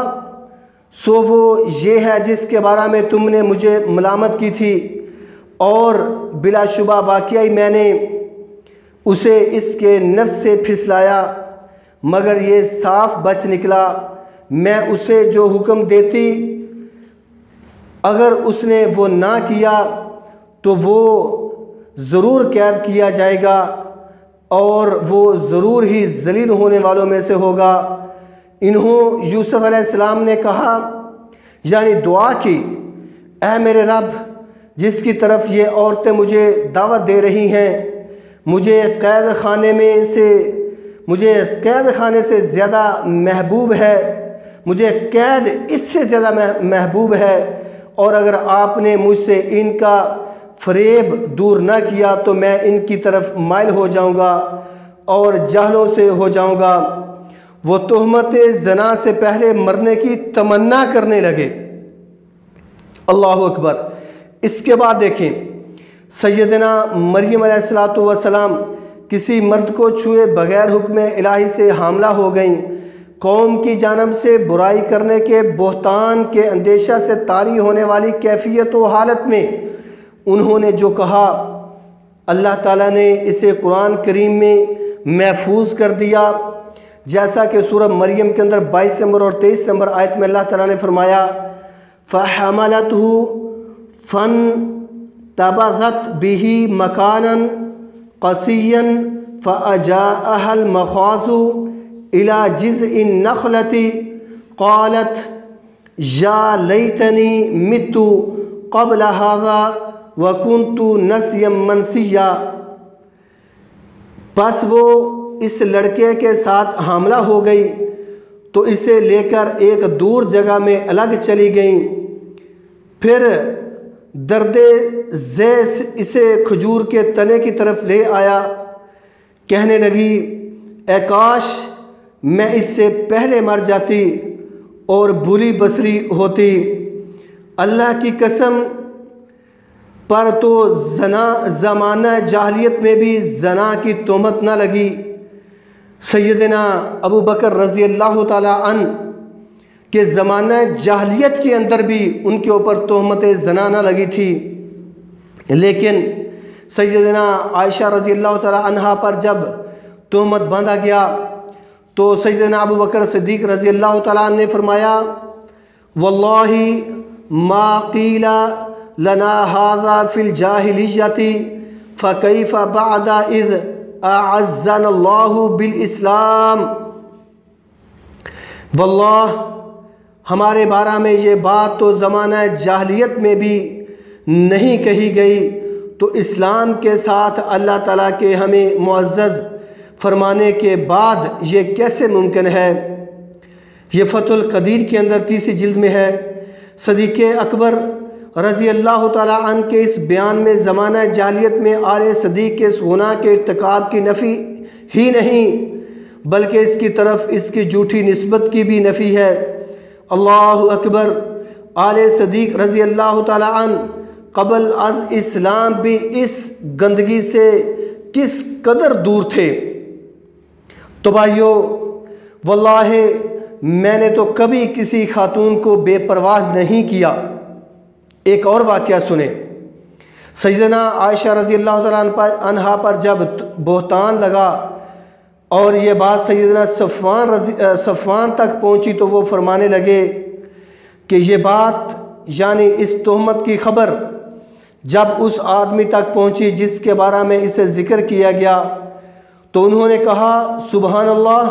سو وہ یہ ہے جس کے بارے میں تم نے مجھے ملامت کی تھی، اور بلا شبہ واقعی میں نے اسے اس کے نفس سے پھسلایا، مگر یہ صاف بچ نکلا۔ میں اسے جو حکم دیتی اگر اس نے وہ نہ کیا تو وہ ضرور قید کیا جائے گا اور وہ ضرور ہی ذلیل ہونے والوں میں سے ہوگا۔ انہوں یوسف علیہ السلام نے کہا، یعنی دعا کی، اے میرے رب، جس کی طرف یہ عورتیں مجھے دعوت دے رہی ہیں، مجھے قید خانے سے زیادہ محبوب ہے، مجھے قید اس سے زیادہ محبوب ہے، اور اگر آپ نے مجھ سے ان کا فریب دور نہ کیا تو میں ان کی طرف مائل ہو جاؤں گا اور جہلوں سے ہو جاؤں گا۔ وہ تہمت زنا سے پہلے مرنے کی تمنا کرنے لگے۔ اللہ اکبر۔ اس کے بعد دیکھیں، سیدنا مریم علیہ السلام کسی مرد کو چھوئے بغیر حکم الہی سے حاملہ ہو گئیں۔ قوم کی جانب سے برائی کرنے کے بہتان کے اندیشہ سے طاری ہونے والی کیفیت و حالت میں انہوں نے جو کہا، اللہ تعالیٰ نے اسے قرآن کریم میں محفوظ کر دیا، جیسا کہ سورہ مریم کے اندر 22 نمبر اور 23 نمبر آیت میں اللہ تعالیٰ نے فرمایا، فَحَمَلَتْهُ فَانْتَبَذَتْ بِهِ مَكَانًا قَصِيًّا فَأَجَاءَهَا الْمَخَاضُ إِلَى جِذْعِ النَّخْلَةِ قَالَتْ يَا لَيْتَنِي مِتُّ قَبْلَ هَذَا وَكُنْتُ نَسْيًّا مَنْسِيًّا۔ پس وہ اس لڑکے کے ساتھ حاملہ ہو گئی تو اسے لے کر ایک دور جگہ میں الگ چلی گئیں۔ پھر درد ذیل اسے کھجور کے تنے کی طرف لے آیا، کہنے لگی، اے کاش میں اس سے پہلے مر جاتی اور بری بصری ہوتی۔ اللہ کی قسم پر تو زمانہ جاہلیت میں بھی زنا کی تہمت نہ لگی۔ سیدنا ابو بکر رضی اللہ تعالیٰ عنہ کہ زمانہ جاہلیت کے اندر بھی ان کے اوپر تہمت زنا نہ لگی تھی، لیکن سیدنا عائشہ رضی اللہ تعالیٰ عنہا پر جب تہمت باندھا گیا تو سیدنا ابو بکر صدیق رضی اللہ تعالیٰ عنہ نے فرمایا واللہ ما قیل لنا ھذا فی الجاہلیۃ فکیف بعد اذ اعزنا اللہ بالاسلام۔ واللہ ہمارے بارے میں یہ بات تو زمانہ جاہلیت میں بھی نہیں کہی گئی، تو اسلام کے ساتھ اللہ تعالیٰ کے ہمیں معزز فرمانے کے بعد یہ کیسے ممکن ہے؟ یہ فتح القدیر کے اندر 30 جلد میں ہے۔ صدیق اکبر رضی اللہ تعالیٰ عنہ کے اس بیان میں زمانہ جاہلیت میں آل صدیق کے اس گناہ کے ارتکاب کی نفی ہی نہیں بلکہ اس کی طرف اس کی جھوٹی نسبت کی بھی نفی ہے۔ اللہ اکبر، آل صدیق رضی اللہ تعالیٰ عنہ قبل از اسلام بھی اس گندگی سے کس قدر دور تھے۔ تو بھائیو، واللہ میں نے تو کبھی کسی خاتون کو بے پرواہ نہیں کیا۔ ایک اور واقعہ سنیں۔ سیدنا عائشہ رضی اللہ تعالیٰ عنہا پر جب بہتان لگا اور یہ بات سیدنا صفوان تک پہنچی تو وہ فرمانے لگے کہ یہ بات یعنی اس تہمت کی خبر جب اس آدمی تک پہنچی جس کے بارے میں اسے ذکر کیا گیا تو انہوں نے کہا سبحان اللہ،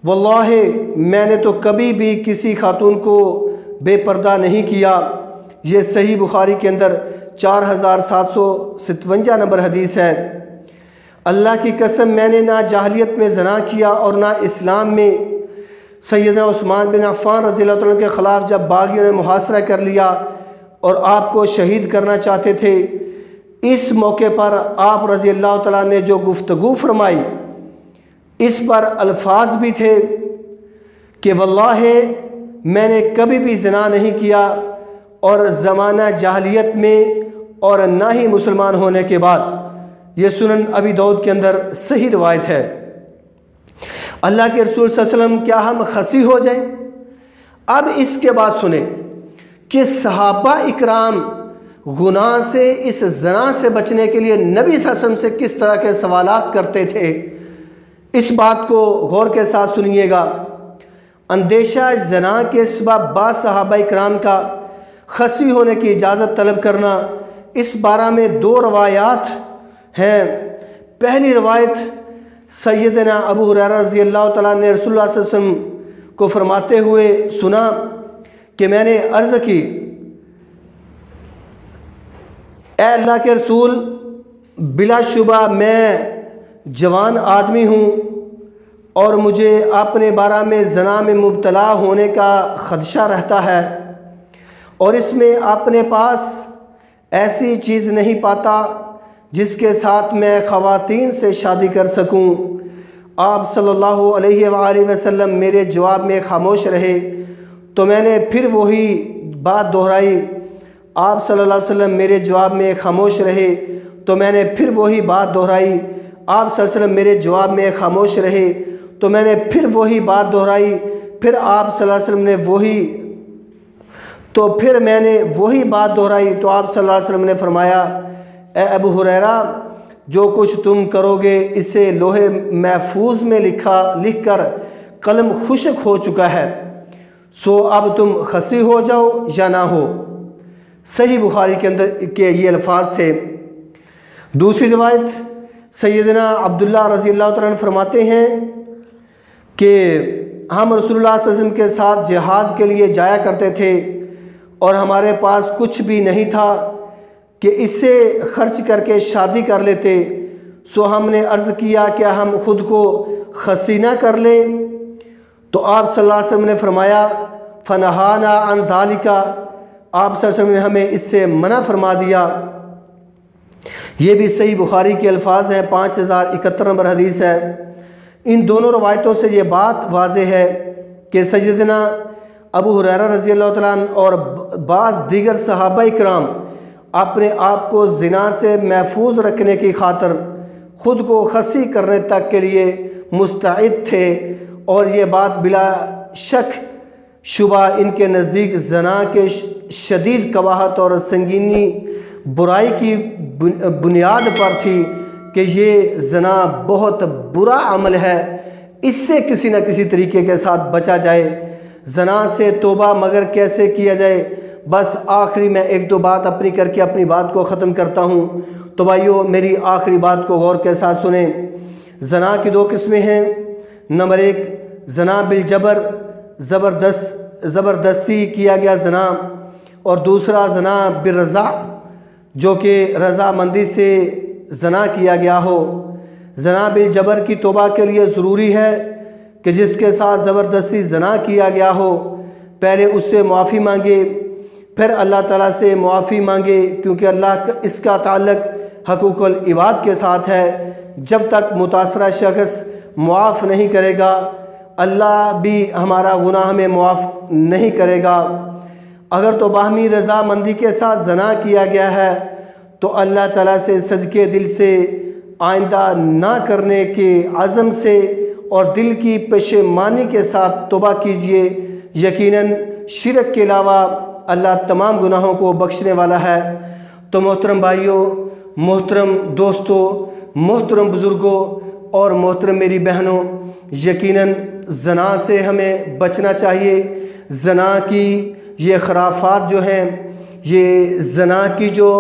واللہ میں نے تو کبھی بھی کسی خاتون کو بے پردہ نہیں کیا۔ یہ صحیح بخاری کے اندر 4757 نمبر حدیث ہے۔ اللہ کی قسم میں نے نہ جاہلیت میں زنا کیا اور نہ اسلام میں۔ سیدنا عثمان بن عفان رضی اللہ عنہ کے خلاف جب باغیوں نے محاصرہ کر لیا اور آپ کو شہید کرنا چاہتے تھے، اس موقع پر آپ رضی اللہ تعالیٰ نے جو گفتگو فرمائی اس پر الفاظ بھی تھے کہ واللہ میں نے کبھی بھی زنا نہیں کیا اور زمانہ جاہلیت میں اور نہ ہی مسلمان ہونے کے بعد۔ یہ سنن ابی داؤد کے اندر صحیح روایت ہے۔ اللہ کے رسول صلی اللہ علیہ وسلم کیا ہم خسی ہو جائیں؟ اب اس کے بعد سنیں کہ صحابہ اکرام گناہ سے، اس زنا سے بچنے کے لیے نبی صلی اللہ علیہ وسلم سے کس طرح کے سوالات کرتے تھے۔ اس بات کو غور کے ساتھ سنیے گا۔ اندیشہ زنا کے سبب بعض صحابہ اکرام کا خسی ہونے کی اجازت طلب کرنا، اس بارے میں 2 روایات ہیں۔ پہلی روایت سیدنا ابو ہریرہ رضی اللہ تعالیٰ نے رسول اللہ صلی اللہ علیہ وسلم کو فرماتے ہوئے سنا کہ میں نے عرض کی اے اللہ کے رسول، بلا شبہ میں جوان آدمی ہوں اور مجھے اپنے بارے میں زنا میں مبتلا ہونے کا خدشہ رہتا ہے اور اس میں اپنے پاس ایسی چیز نہیں پاتا جس کے ساتھ میں خواتین سے شادی کر سکوں۔ آپ صلی اللہ علیہ وآلہ وسلم میرے جواب میں خاموش رہے تو میں نے پھر وہی بات دہرائی۔ آپ صلی اللہ علیہ وسلم میرے جواب میں خاموش رہے تو میں نے پھر وہی بات دہرائی۔ آپ صلی اللہ علیہ وسلم میرے جواب میں خاموش رہے تو میں نے پھر وہی بات دہرائی۔ پھر آپ صلی اللہ علیہ وسلم نے پھر میں نے وہی بات دہرائی تو آپ صلی اللہ علیہ وسلم نے فرمایا اے ابو ہریرہ، جو کچھ تم کرو گے اسے لوہے محفوظ میں لکھ کر قلم خشک ہو چکا ہے، سو اب تم خسی ہو جاؤ یا نہ ہو۔ صحیح بخاری کے اندر کے یہ الفاظ تھے۔ دوسری روایت سیدنا عبداللہ رضی اللہ تعالیٰ عنہ فرماتے ہیں کہ ہم رسول اللہ صلی اللہ علیہ وسلم کے ساتھ جہاد کے لیے جایا کرتے تھے اور ہمارے پاس کچھ بھی نہیں تھا کہ اس سے خرچ کر کے شادی کر لیتے، سو ہم نے عرض کیا کہ ہم خود کو خسی نہ کر لیں، تو آپ صلی اللہ علیہ وسلم نے فرمایا فنہانا عن ذالک، آپ صلی اللہ علیہ وسلم نے ہمیں اس سے منع فرما دیا۔ یہ بھی صحیح بخاری کے الفاظ ہیں، 5071 نمبر حدیث ہے۔ ان دونوں روایتوں سے یہ بات واضح ہے کہ سیدنا ابو ہریرہ رضی اللہ تعالیٰ عنہ اور بعض دیگر صحابہ کرام اپنے آپ کو زنا سے محفوظ رکھنے کی خاطر خود کو خصی کرنے تک کے لیے مستعد تھے، اور یہ بات بلا شک شبہ ان کے نزدیک زنا کے شدید قباحت اور سنگینی برائی کی بنیاد پر تھی کہ یہ زنا بہت برا عمل ہے، اس سے کسی نہ کسی طریقے کے ساتھ بچا جائے۔ زنا سے توبہ مگر کیسے کیا جائے؟ بس آخری میں ایک دو بات اپنی کر کے اپنی بات کو ختم کرتا ہوں۔ تو بھائیو میری آخری بات کو غور کے ساتھ سنیں۔ زنا کی دو قسمیں ہیں۔ نمبر ایک زنا بالجبر، زبردستی کیا گیا زنا، اور دوسرا زنا بالرضا جو کہ رضامندی سے زنا کیا گیا ہو۔ زنا بالجبر کی توبہ کے لیے ضروری ہے کہ جس کے ساتھ زبردستی زنا کیا گیا ہو پہلے اس سے معافی مانگے، پھر اللہ تعالیٰ سے معافی مانگے، کیونکہ اللہ اس کا تعلق حقوق العباد کے ساتھ ہے۔ جب تک متاثرہ شخص معاف نہیں کرے گا اللہ بھی ہمارا گناہ ہمیں معاف نہیں کرے گا۔ اگر تو باہمی رضامندی کے ساتھ زنا کیا گیا ہے تو اللہ تعالیٰ سے صدقے دل سے آئندہ نہ کرنے کے عزم سے اور دل کی پشیمانی کے ساتھ توبہ کیجئے۔ یقیناً شرک کے علاوہ اللہ تمام گناہوں کو بخشنے والا ہے۔ تو محترم بھائیوں، محترم دوستوں، محترم بزرگوں اور محترم میری بہنوں، یقیناً زنا سے ہمیں بچنا چاہیے۔ زنا کی یہ خرافات جو ہیں، یہ زنا کی جو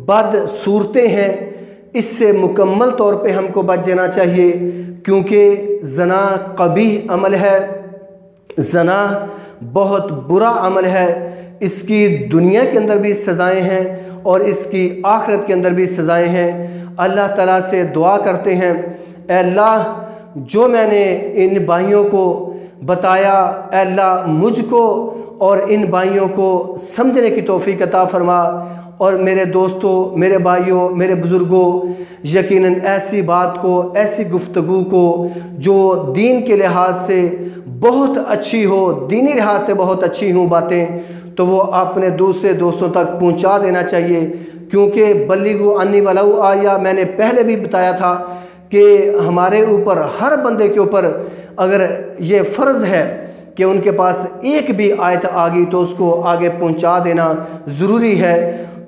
بد صورتیں ہیں، اس سے مکمل طور پہ ہم کو بچ جانا چاہیے، کیونکہ زنا قبیح عمل ہے، زنا بہت برا عمل ہے۔ اس کی دنیا کے اندر بھی سزائیں ہیں اور اس کی آخرت کے اندر بھی سزائیں ہیں۔ اللہ تعالیٰ سے دعا کرتے ہیں، اے اللہ جو میں نے ان بھائیوں کو بتایا، اے اللہ مجھ کو اور ان بھائیوں کو سمجھنے کی توفیق عطا فرما، اور میرے دوستوں، میرے بھائیوں، میرے بزرگوں، یقیناً ایسی بات کو، ایسی گفتگو کو جو دین کے لحاظ سے بہت اچھی ہو، دینی لحاظ سے بہت اچھی ہوں باتیں، تو وہ اپنے دوسرے دوستوں تک پہنچا دینا چاہیے، کیونکہ بلغوا عنی ولو آیہ میں نے پہلے بھی بتایا تھا کہ ہمارے اوپر، ہر بندے کے اوپر اگر یہ فرض ہے کہ ان کے پاس ایک بھی آیت آ گئی تو اس کو آگے پہنچا دینا ضروری ہے۔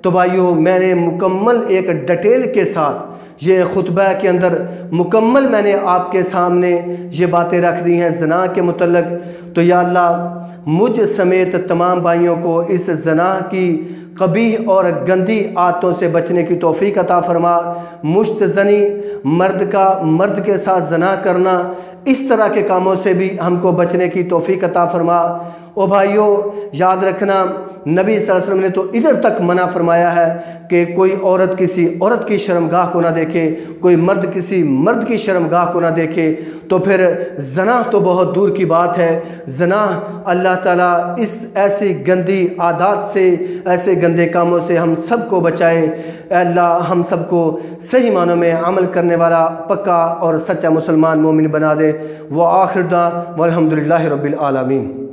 تو بھائیوں، میں نے مکمل ایک ڈیٹیل کے ساتھ یہ خطبہ کے اندر مکمل میں نے آپ کے سامنے یہ باتیں رکھ دی ہیں زنا کے متعلق۔ تو یا اللہ مجھ سمیت تمام بھائیوں کو اس زنا کی قبیح اور گندی عادتوں سے بچنے کی توفیق عطا فرما۔ مشت زنی، مرد کے ساتھ زنا کرنا، اس طرح کے کاموں سے بھی ہم کو بچنے کی توفیق عطا فرما۔ او بھائیوں، یاد رکھنا نبی صلی اللہ علیہ وسلم نے تو ادھر تک منع فرمایا ہے کہ کوئی عورت کسی عورت کی شرمگاہ کو نہ دیکھے، کوئی مرد کسی مرد کی شرمگاہ کو نہ دیکھے، تو پھر زنا تو بہت دور کی بات ہے۔ زنا اللہ تعالیٰ اس ایسی گندی عادات سے، ایسے گندے کاموں سے ہم سب کو بچائے۔ اے اللہ ہم سب کو صحیح معنوں میں عمل کرنے والا پکا اور سچا مسلمان مومن بنا دے۔ وآخر دعوانا والحمدللہ رب العالمین۔